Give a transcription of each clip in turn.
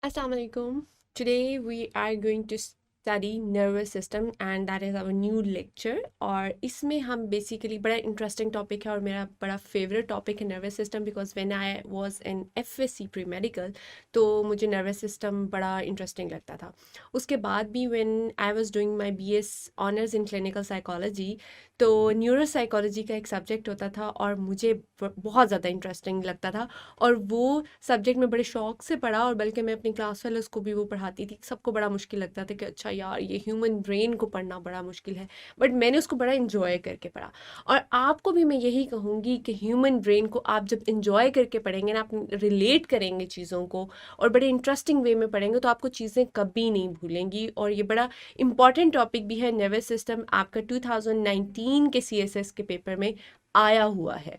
Assalamualaikum. Today we are going to study nervous system and that is our new lecture और इसमें हम basically बड़ा interesting topic है और मेरा बड़ा favorite topic है nervous system because when I was in FSC pre-medical तो मुझे nervous system बड़ा interesting लगता था. उसके बाद भी when I was doing my BS honors in clinical psychology तो न्यूरोसाइकोलॉजी का एक सब्जेक्ट होता था और मुझे बहुत ज़्यादा इंटरेस्टिंग लगता था और वो सब्जेक्ट मैं बड़े शौक से पढ़ा और बल्कि मैं अपनी क्लास फेलोज़ को भी वो पढ़ाती थी। सबको बड़ा मुश्किल लगता था कि अच्छा यार ये ह्यूमन ब्रेन को पढ़ना बड़ा मुश्किल है, बट मैंने उसको बड़ा इन्जॉय करके पढ़ा। और आपको भी मैं यही कहूँगी कि ह्यूमन ब्रेन को आप जब इन्जॉय करके पढ़ेंगे ना, आप रिलेट करेंगे चीज़ों को और बड़े इंटरेस्टिंग वे में पढ़ेंगे तो आपको चीज़ें कभी नहीं भूलेंगी। और ये बड़ा इंपॉर्टेंट टॉपिक भी है। नर्वस सिस्टम आपका 2019 के CSS के पेपर में आया हुआ है।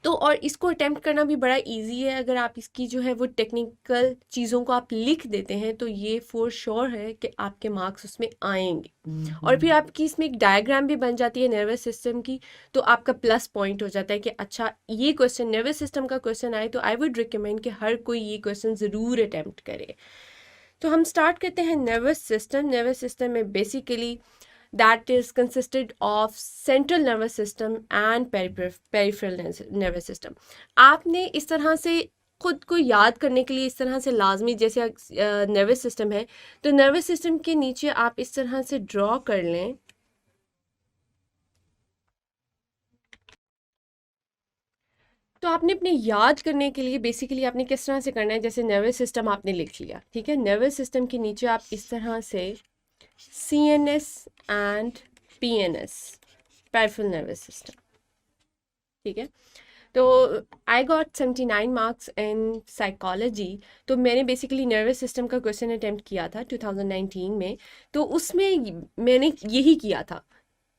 तो और इसको अटेम्प्ट करना भी बड़ा इजी है। अगर आप इसकी जो है वो टेक्निकल चीज़ों को आप लिख देते हैं तो ये फॉर श्योर है कि आपके मार्क्स उसमें आएंगे। और फिर आपकी इसमें एक डायग्राम भी बन जाती है नर्वस सिस्टम की, तो आपका प्लस पॉइंट हो जाता है कि अच्छा ये क्वेश्चन नर्वस सिस्टम का क्वेश्चन आए तो आई वुड रिकमेंड कि हर कोई ये क्वेश्चन ज़रूर अटेम्प्ट करे। तो हम स्टार्ट करते हैं नर्वस सिस्टम। नर्वस सिस्टम में basically that is consisted of central nervous system and peripheral nervous system. आपने इस तरह से खुद को याद करने के लिए इस तरह से लाजमी, जैसे नर्वस सिस्टम है तो नर्वस सिस्टम के नीचे आप इस तरह से ड्रॉ कर लें। तो आपने अपने याद करने के लिए बेसिकली आपने किस तरह से करना है, जैसे नर्वस सिस्टम आपने लिख लिया, ठीक है। नर्वस सिस्टम के नीचे आप इस तरह से CNS and PNS, peripheral nervous system, ठीक है। तो I got 79 marks in psychology. तो मैंने बेसिकली नर्वस सिस्टम का क्वेश्चन अटेम्प्ट किया था 2019 में। तो उसमें मैंने यही किया था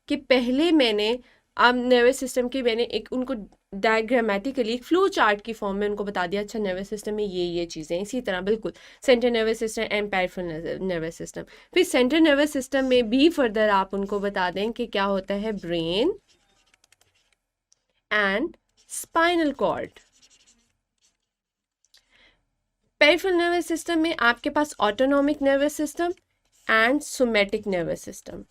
कि पहले मैंने अब नर्वस सिस्टम की मैंने एक उनको डायग्रामेटिकली एक फ्लो चार्ट की फॉर्म में उनको बता दिया, अच्छा नर्वस सिस्टम में ये चीज़ें इसी तरह बिल्कुल central nervous system and peripheral nervous system. फिर सेंट्रल नर्वस सिस्टम में भी फर्दर आप उनको बता दें कि क्या होता है brain and spinal cord. Peripheral nervous system में आपके पास autonomic nervous system and somatic nervous system.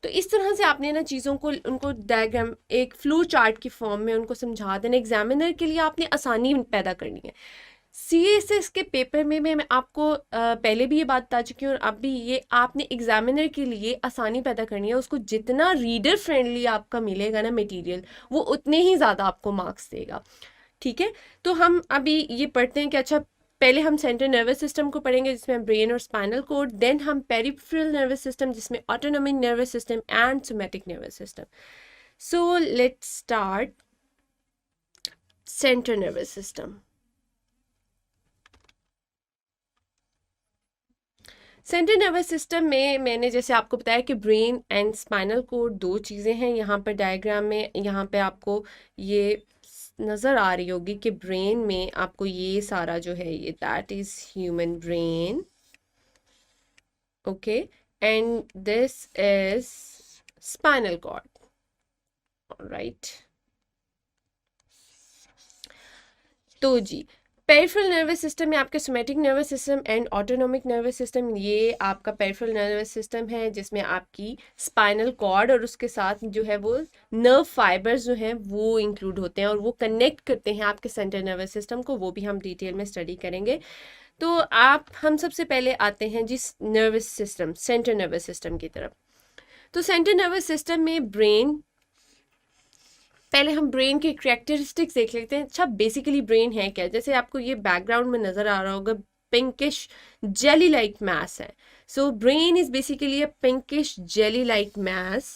तो इस तरह से आपने ना चीज़ों को उनको डायग्राम एक फ्लो चार्ट की फॉर्म में उनको समझा देना। एग्जामिनर के लिए आपने आसानी पैदा करनी है। CSS के पेपर में मैं आपको पहले भी ये बात बता चुकी हूँ और अब भी ये आपने एग्जामिनर के लिए आसानी पैदा करनी है। उसको जितना रीडर फ्रेंडली आपका मिलेगा ना मटेरियल, वो उतने ही ज़्यादा आपको मार्क्स देगा, ठीक है। तो हम अभी ये पढ़ते हैं कि अच्छा पहले हम सेंट्रल नर्वस सिस्टम को पढ़ेंगे जिसमें ब्रेन और स्पाइनल कोड, देन हम पेरिफेरल नर्वस सिस्टम जिसमें autonomic nervous system and somatic nervous system. So let's start central nervous system. Central nervous system में मैंने जैसे आपको बताया कि ब्रेन एंड स्पाइनल कोड दो चीज़ें हैं। यहाँ पर डायग्राम में यहाँ पे आपको ये नज़र आ रही होगी कि ब्रेन में आपको ये सारा जो है ये that is human brain, okay, and this is spinal cord, right. तो जी पेरिफेरल नर्वस सिस्टम में आपके somatic nervous system and autonomic nervous system, ये आपका पेरिफेरल नर्वस सिस्टम है जिसमें आपकी स्पाइनल कॉर्ड और उसके साथ जो है वो नर्व फाइबर्स जो हैं वो इंक्लूड होते हैं और वो कनेक्ट करते हैं आपके सेंट्रल नर्वस सिस्टम को। वो भी हम डिटेल में स्टडी करेंगे। तो हम सबसे पहले आते हैं जिस nervous system central nervous system की तरफ। तो सेंट्रल नर्वस सिस्टम में ब्रेन, पहले हम ब्रेन के कैरेक्टरिस्टिक्स देख लेते हैं। अच्छा बेसिकली ब्रेन है क्या, जैसे आपको ये बैकग्राउंड में नज़र आ रहा होगा पिंकिश जेली लाइक मैस है। So brain is basically a pinkish jelly like mass.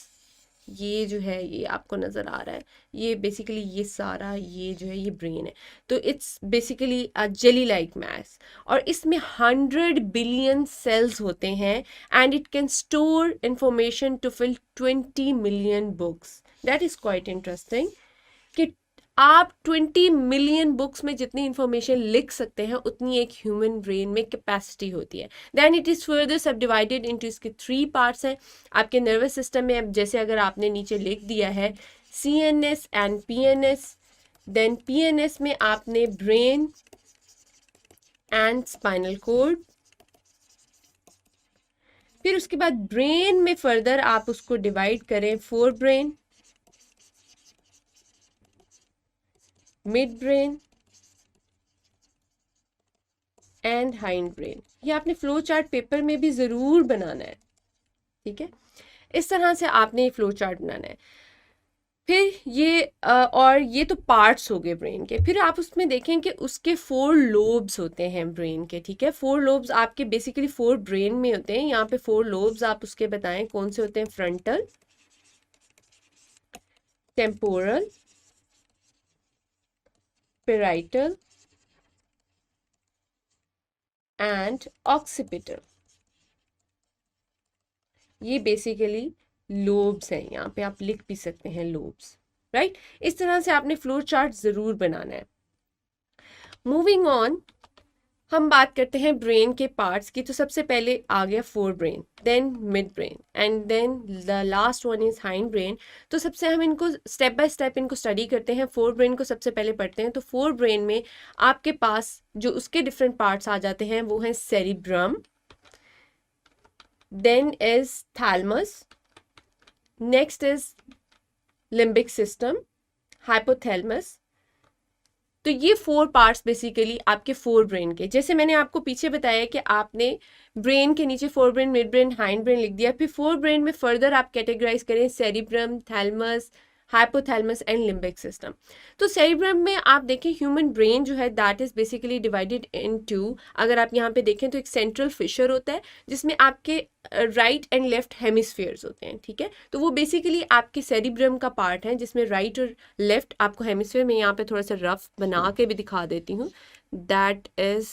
ये जो है ये आपको नज़र आ रहा है, ये बेसिकली ये सारा ये जो है ये ब्रेन है। तो it's basically a jelly like mass और इसमें 100 बिलियन सेल्स होते हैं and it can store information to fill 20 million books. That is quite interesting कि आप 20 मिलियन बुक्स में जितनी इंफॉर्मेशन लिख सकते हैं उतनी एक ह्यूमन ब्रेन में कैपेसिटी होती है। देन इट इज़ फर्दर सब डिवाइडेड इनटू, इसके 3 पार्ट्स हैं आपके नर्वस सिस्टम में। अब जैसे अगर आपने नीचे लिख दिया है CNS and PNS, then PNS में आपने ब्रेन एंड स्पाइनल कॉर्ड। फिर उसके बाद ब्रेन में फर्दर आप उसको डिवाइड करें, fore brain, mid brain and hind brain. ये आपने फ्लो चार्ट पेपर में भी ज़रूर बनाना है, ठीक है। इस तरह से आपने फ्लो चार्ट बनाना है। फिर ये और ये तो पार्ट्स हो गए ब्रेन के। फिर आप उसमें देखें कि उसके फोर लोब्स होते हैं ब्रेन के, ठीक है। फोर लोब्स आपके बेसिकली फोर ब्रेन में होते हैं। यहाँ पे फोर लोब्स आप उसके बताएं कौन से होते हैं, frontal, temporal, parietal and occipital. ये बेसिकली लोब्स हैं, यहाँ पे आप लिख भी सकते हैं लोब्स, राइट। इस तरह से आपने फ्लो चार्ट जरूर बनाना है। मूविंग ऑन, हम बात करते हैं ब्रेन के पार्ट्स की। तो सबसे पहले आ गया forebrain, then midbrain and then the last one is hindbrain. तो सबसे हम इनको स्टेप बाय स्टेप इनको स्टडी करते हैं। फोर ब्रेन को सबसे पहले पढ़ते हैं। तो फोर ब्रेन में आपके पास जो उसके डिफरेंट पार्ट्स आ जाते हैं वो हैं cerebrum, then is thalamus, next is limbic system, hypothalamus. तो ये फोर पार्ट्स बेसिकली आपके फोर ब्रेन के। जैसे मैंने आपको पीछे बताया कि आपने ब्रेन के नीचे fore brain, mid brain, hind brain लिख दिया। फिर फोर ब्रेन में फर्दर आप कैटेगराइज करें cerebrum, thalamus, hypothalamus and limbic system. तो सेरिब्रम में आप देखें ह्यूमन ब्रेन जो है that is basically divided into, अगर आप यहाँ पे देखें तो एक सेंट्रल फिशर होता है जिसमें आपके राइट एंड लेफ्ट हेमिस्फीयर्स होते हैं, ठीक है। तो वो बेसिकली आपके सेरिब्रम का पार्ट है जिसमें राइट और लेफ्ट आपको हेमिस्फीयर में, यहाँ पे थोड़ा सा रफ बना के भी दिखा देती हूँ, दैट इज,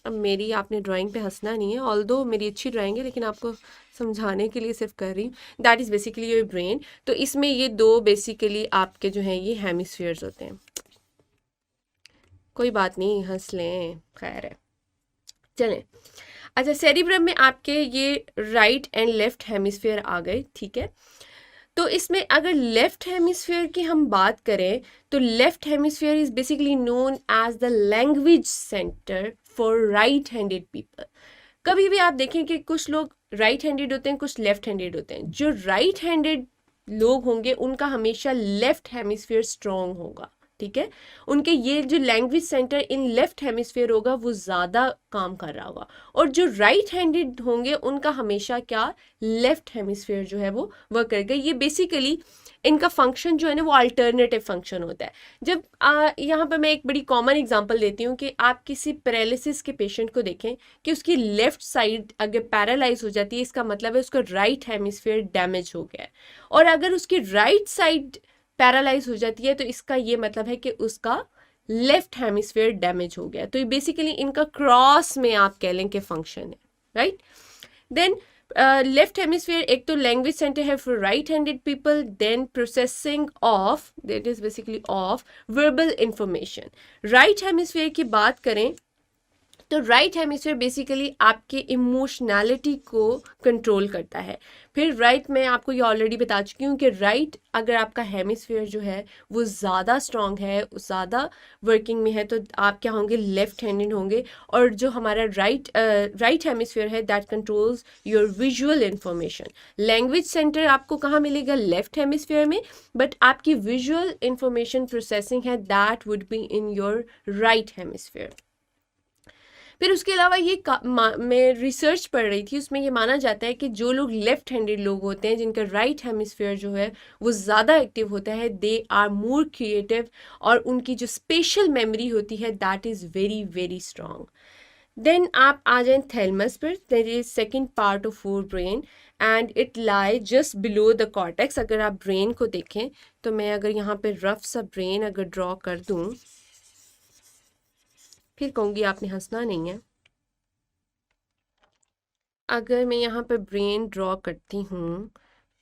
अब मेरी आपने ड्राइंग पे हंसना नहीं है, ऑल्दो मेरी अच्छी ड्राइंग है लेकिन आपको समझाने के लिए सिर्फ कर रही हूँ। That is basically your brain. तो इसमें ये दो बेसिकली आपके जो हैं ये हेमिस्फीयर्स होते हैं। कोई बात नहीं, हंस लें, खैर है, चलें। अच्छा, सेरिब्रम में आपके ये राइट एंड लेफ्ट हेमिस्फीयर आ गए, ठीक है। तो इसमें अगर लेफ्ट हेमिस्फीयर की हम बात करें तो left hemisphere is basically known as the language centre for right handed people. कभी भी आप देखें कि कुछ लोग राइट हैंडेड होते हैं, कुछ लेफ्ट हैंडेड होते हैं। जो राइट हैंडेड लोग होंगे उनका हमेशा लेफ्ट हेमिस्फीयर स्ट्रांग होगा, ठीक है। उनके ये जो language centre in left hemisphere होगा वो ज़्यादा काम कर रहा होगा। और जो राइट हैंडेड होंगे उनका हमेशा क्या, लेफ्ट हेमिस्फीयर जो है वो वर्क करेगा। ये बेसिकली इनका फंक्शन जो है ना वो अल्टरनेटिव फंक्शन होता है। जब यहाँ पर मैं एक बड़ी कॉमन एग्जांपल देती हूँ कि आप किसी पैरालिसिस के पेशेंट को देखें कि उसकी लेफ्ट साइड अगर पैरालाइज हो जाती है, इसका मतलब है उसका राइट हेमिस्फीयर डैमेज हो गया है। और अगर उसकी राइट साइड पैरालाइज हो जाती है तो इसका ये मतलब है कि उसका लेफ्ट हेमिस्फीयर डैमेज हो गया। तो ये बेसिकली इनका क्रॉस में आप कह लें कि फंक्शन है, राइट। देन लेफ्ट हेमिस्फीयर एक तो लैंग्वेज सेंटर है for right handed people, then processing of, that is basically of verbal information. Right hemisphere की बात करें तो राइट हेमिस्फीयर बेसिकली आपके इमोशनैलिटी को कंट्रोल करता है। फिर राइट में आपको ये ऑलरेडी बता चुकी हूँ कि राइट अगर आपका हेमिस्फीयर जो है वो ज़्यादा स्ट्रॉन्ग है, ज़्यादा वर्किंग में है, तो आप क्या होंगे, लेफ्ट हैंडेड होंगे। और जो हमारा राइट हेमिस्फीयर है that controls your visual information. Language centre आपको कहाँ मिलेगा, लेफ्ट हेमिस्फीयर में, बट आपकी विजुअल इंफॉर्मेशन प्रोसेसिंग है that would be in your right hemisphere. फिर उसके अलावा ये मैं रिसर्च पढ़ रही थी, उसमें ये माना जाता है कि जो लोग लेफ्ट हैंडेड लोग होते हैं जिनका राइट हेमिस्फीयर जो है वो ज़्यादा एक्टिव होता है, दे आर मोर क्रिएटिव और उनकी जो स्पेशल मेमोरी होती है that is very very strong. Then आप आ जाएं थैलमस पर, that is second part of forebrain and it lie just below the cortex. अगर आप ब्रेन को देखें तो मैं अगर यहाँ पे रफ सा ब्रेन अगर ड्रॉ कर दूँ, फिर कहूँगी आपने हंसना नहीं है। अगर मैं यहाँ पे ब्रेन ड्रॉ करती हूँ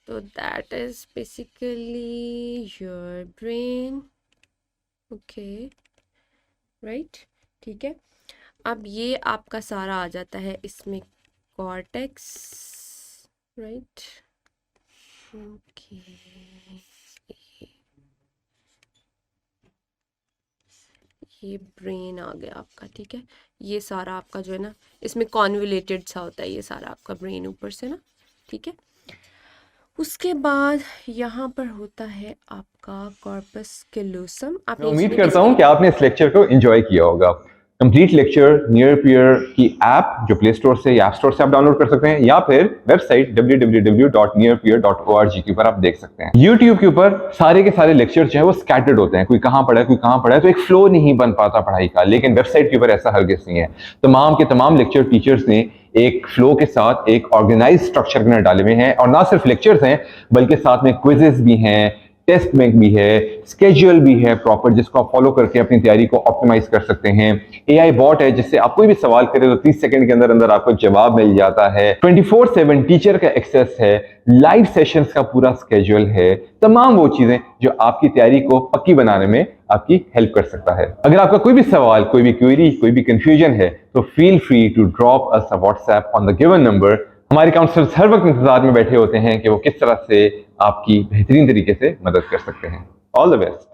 तो that is basically your brain, okay, right, ठीक है। अब ये आपका सारा आ जाता है इसमें कॉर्टेक्स, राइट, ओके। ये ब्रेन आ गया आपका, ठीक है। ये सारा आपका जो है ना, इसमें कॉन्वुलेटेड सा होता है ये सारा आपका ब्रेन ऊपर से ना, ठीक है। उसके बाद यहाँ पर होता है आपका कॉर्पस कैलोसम। मैं आपने उम्मीद इसमें करता हूँ बेसिकली कि आपने इस लेक्चर को एंजॉय किया होगा। कंप्लीट लेक्चर नियर पियर की ऐप जो प्ले स्टोर से या ऐप स्टोर से आप डाउनलोड कर सकते हैं, या फिर वेबसाइट www.nearpeer.org के ऊपर आप देख सकते हैं। YouTube के ऊपर सारे के सारे लेक्चर जो है वो स्कैटर्ड होते हैं, कोई कहाँ पढ़ा है कोई कहाँ पढ़ा है, तो एक फ्लो नहीं बन पाता पढ़ाई का। लेकिन वेबसाइट के ऊपर ऐसा हरगिज़ नहीं है। तमाम के तमाम लेक्चर टीचर्स ने एक फ्लो के साथ एक ऑर्गेनाइज स्ट्रक्चर के अंदर डाले हुए हैं, और ना सिर्फ लेक्चर्स हैं बल्कि साथ में क्विजेस भी हैं, टेस्ट बैंक भी है, स्केड्यूल भी है प्रॉपर, जिसको आप फॉलो करके अपनी तैयारी को ऑप्टिमाइज कर सकते हैं। एआई बॉट है जिससे आप कोई भी सवाल करें तो 30 सेकंड के अंदर अंदर आपको जवाब मिल जाता है। 24/7 टीचर का एक्सेस है, लाइव सेशंस का पूरा स्केड्यूल है, तमाम वो चीजें जो आपकी तैयारी को पक्की बनाने में आपकी हेल्प कर सकता है। अगर आपका कोई भी सवाल, कोई भी क्वेरी, कोई भी कंफ्यूजन है तो feel free to drop us a WhatsApp on the given number. हमारे काउंसलर्स हर वक्त इंतजार में बैठे होते हैं कि वो किस तरह से आपकी बेहतरीन तरीके से मदद कर सकते हैं। All the best.